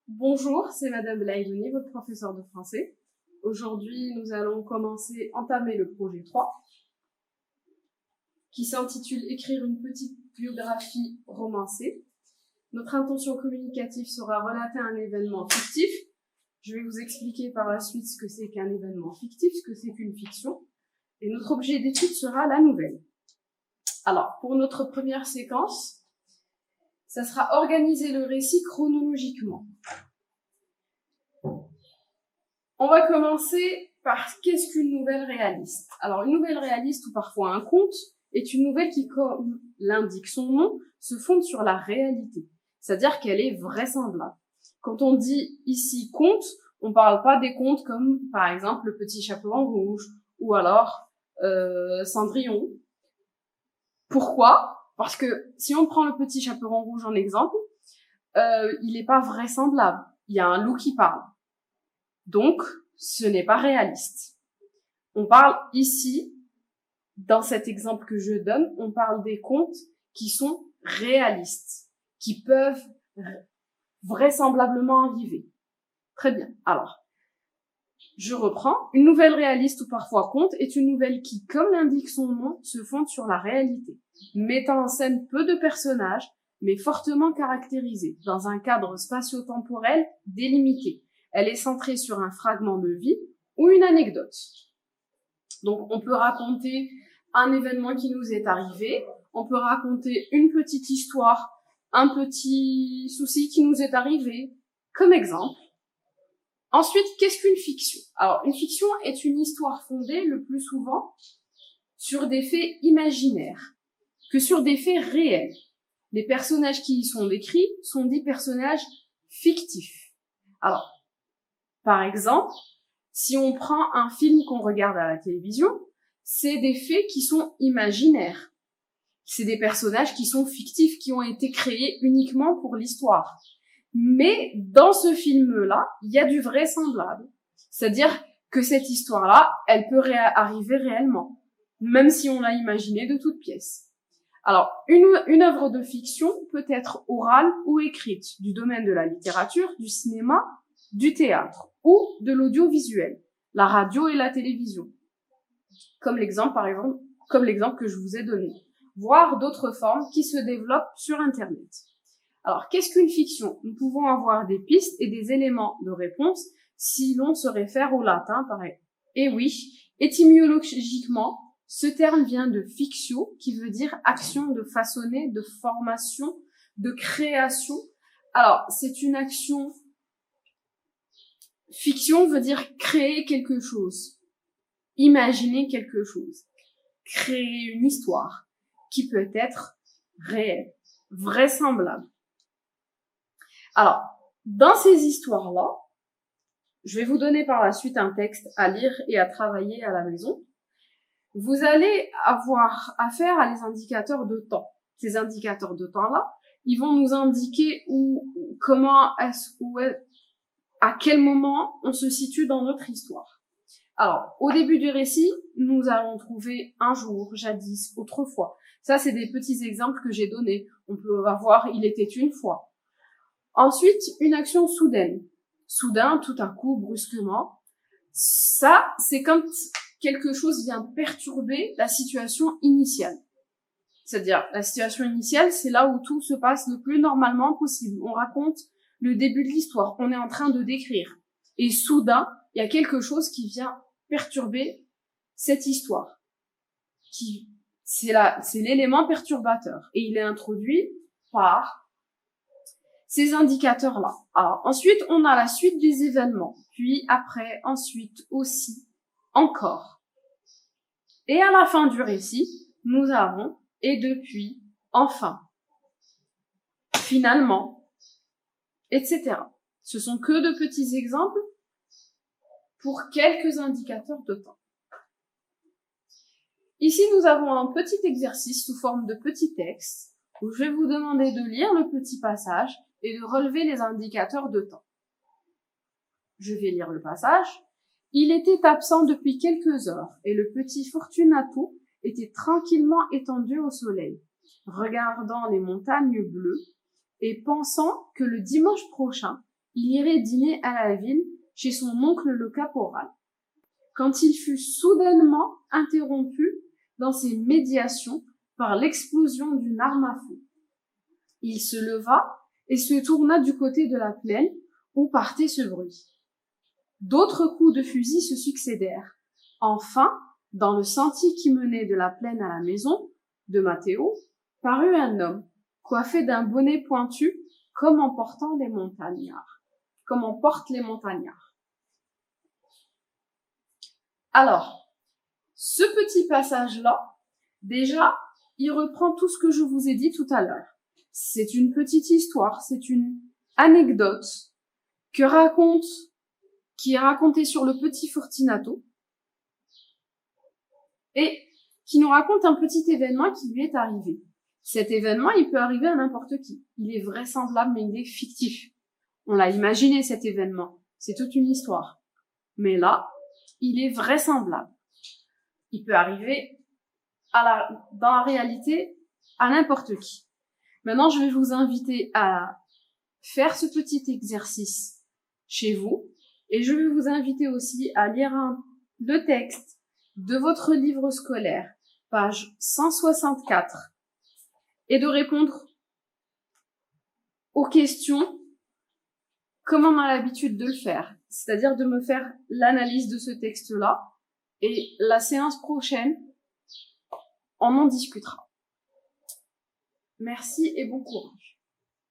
Bonjour, c'est Madame Laïdouni, votre professeure de français. Aujourd'hui, nous allons entamer le projet 3, qui s'intitule « Écrire une petite biographie romancée ». Notre intention communicative sera relater un événement fictif. Je vais vous expliquer par la suite ce que c'est qu'un événement fictif, ce que c'est qu'une fiction. Et notre objet d'étude sera la nouvelle. Alors, pour notre première séquence, ça sera organiser le récit chronologiquement. On va commencer par qu'est-ce qu'une nouvelle réaliste. Alors, une nouvelle réaliste, ou parfois un conte, est une nouvelle qui, comme l'indique son nom, se fonde sur la réalité. C'est-à-dire qu'elle est vraisemblable. Quand on dit ici conte, on ne parle pas des contes comme, par exemple, Le Petit Chaperon Rouge, ou alors Cendrillon. Pourquoi ? Parce que si on prend Le Petit Chaperon Rouge en exemple, il n'est pas vraisemblable. Il y a un loup qui parle. Donc, ce n'est pas réaliste. On parle ici, dans cet exemple que je donne, on parle des contes qui sont réalistes, qui peuvent vraisemblablement arriver. Très bien. Alors, je reprends. Une nouvelle réaliste ou parfois conte est une nouvelle qui, comme l'indique son nom, se fonde sur la réalité, mettant en scène peu de personnages, mais fortement caractérisés, dans un cadre spatio-temporel délimité. Elle est centrée sur un fragment de vie ou une anecdote. Donc, on peut raconter un événement qui nous est arrivé, on peut raconter une petite histoire, un petit souci qui nous est arrivé, comme exemple. Ensuite, qu'est-ce qu'une fiction ? Alors, une fiction est une histoire fondée, le plus souvent, sur des faits imaginaires, que sur des faits réels. Les personnages qui y sont décrits sont dits personnages fictifs. Alors, par exemple, si on prend un film qu'on regarde à la télévision, c'est des faits qui sont imaginaires. C'est des personnages qui sont fictifs, qui ont été créés uniquement pour l'histoire. Mais dans ce film-là, il y a du vraisemblable. C'est-à-dire que cette histoire-là, elle peut arriver réellement, même si on l'a imaginée de toutes pièces. Alors, une œuvre de fiction peut être orale ou écrite, du domaine de la littérature, du cinéma, du théâtre ou de l'audiovisuel, la radio et la télévision, comme l'exemple que je vous ai donné, voire d'autres formes qui se développent sur Internet. Alors, qu'est-ce qu'une fiction ? Nous pouvons avoir des pistes et des éléments de réponse si l'on se réfère au latin, pareil. Et oui, étymologiquement, ce terme vient de fictio, qui veut dire action de façonner, de formation, de création. Alors, c'est une action. Fiction veut dire créer quelque chose, imaginer quelque chose, créer une histoire qui peut être réelle, vraisemblable. Alors, dans ces histoires-là, je vais vous donner par la suite un texte à lire et à travailler à la maison. Vous allez avoir affaire à les indicateurs de temps. Ces indicateurs de temps-là, ils vont nous indiquer à quel moment on se situe dans notre histoire. Alors, au début du récit, nous allons trouver un jour, jadis, autrefois. Ça, c'est des petits exemples que j'ai donnés. On peut avoir « il était une fois ». Ensuite, une action soudaine. Soudain, tout à coup, brusquement. Ça, c'est quand quelque chose vient perturber la situation initiale. C'est-à-dire, la situation initiale, c'est là où tout se passe le plus normalement possible. On raconte le début de l'histoire, on est en train de décrire. Et soudain, il y a quelque chose qui vient perturber cette histoire. C'est l'élément perturbateur. Et il est introduit par ces indicateurs-là. Alors, ensuite, on a la suite des événements. Puis, après, ensuite, aussi, encore. Et à la fin du récit, nous avons et depuis, enfin, finalement, etc. Ce sont que de petits exemples pour quelques indicateurs de temps. Ici, nous avons un petit exercice sous forme de petit texte où je vais vous demander de lire le petit passage et de relever les indicateurs de temps. Je vais lire le passage. Il était absent depuis quelques heures et le petit Fortunato était tranquillement étendu au soleil, regardant les montagnes bleues et pensant que le dimanche prochain, il irait dîner à la ville chez son oncle le caporal, quand il fut soudainement interrompu dans ses médiations par l'explosion d'une arme à feu. Il se leva et se tourna du côté de la plaine où partait ce bruit. D'autres coups de fusil se succédèrent. Enfin, dans le sentier qui menait de la plaine à la maison de Matteo, parut un homme, coiffé d'un bonnet pointu, comme en portant les montagnards. Comme en portent les montagnards. Alors, ce petit passage-là, déjà, il reprend tout ce que je vous ai dit tout à l'heure. C'est une petite histoire, c'est une anecdote qui est racontée sur le petit Fortunato et qui nous raconte un petit événement qui lui est arrivé. Cet événement, il peut arriver à n'importe qui. Il est vraisemblable, mais il est fictif. On l'a imaginé, cet événement. C'est toute une histoire. Mais là, il est vraisemblable. Il peut arriver dans la réalité à n'importe qui. Maintenant, je vais vous inviter à faire ce petit exercice chez vous et je vais vous inviter aussi à lire le texte de votre livre scolaire, page 164, et de répondre aux questions comme on a l'habitude de le faire, c'est-à-dire de me faire l'analyse de ce texte-là, et la séance prochaine, on en discutera. Merci et bon courage.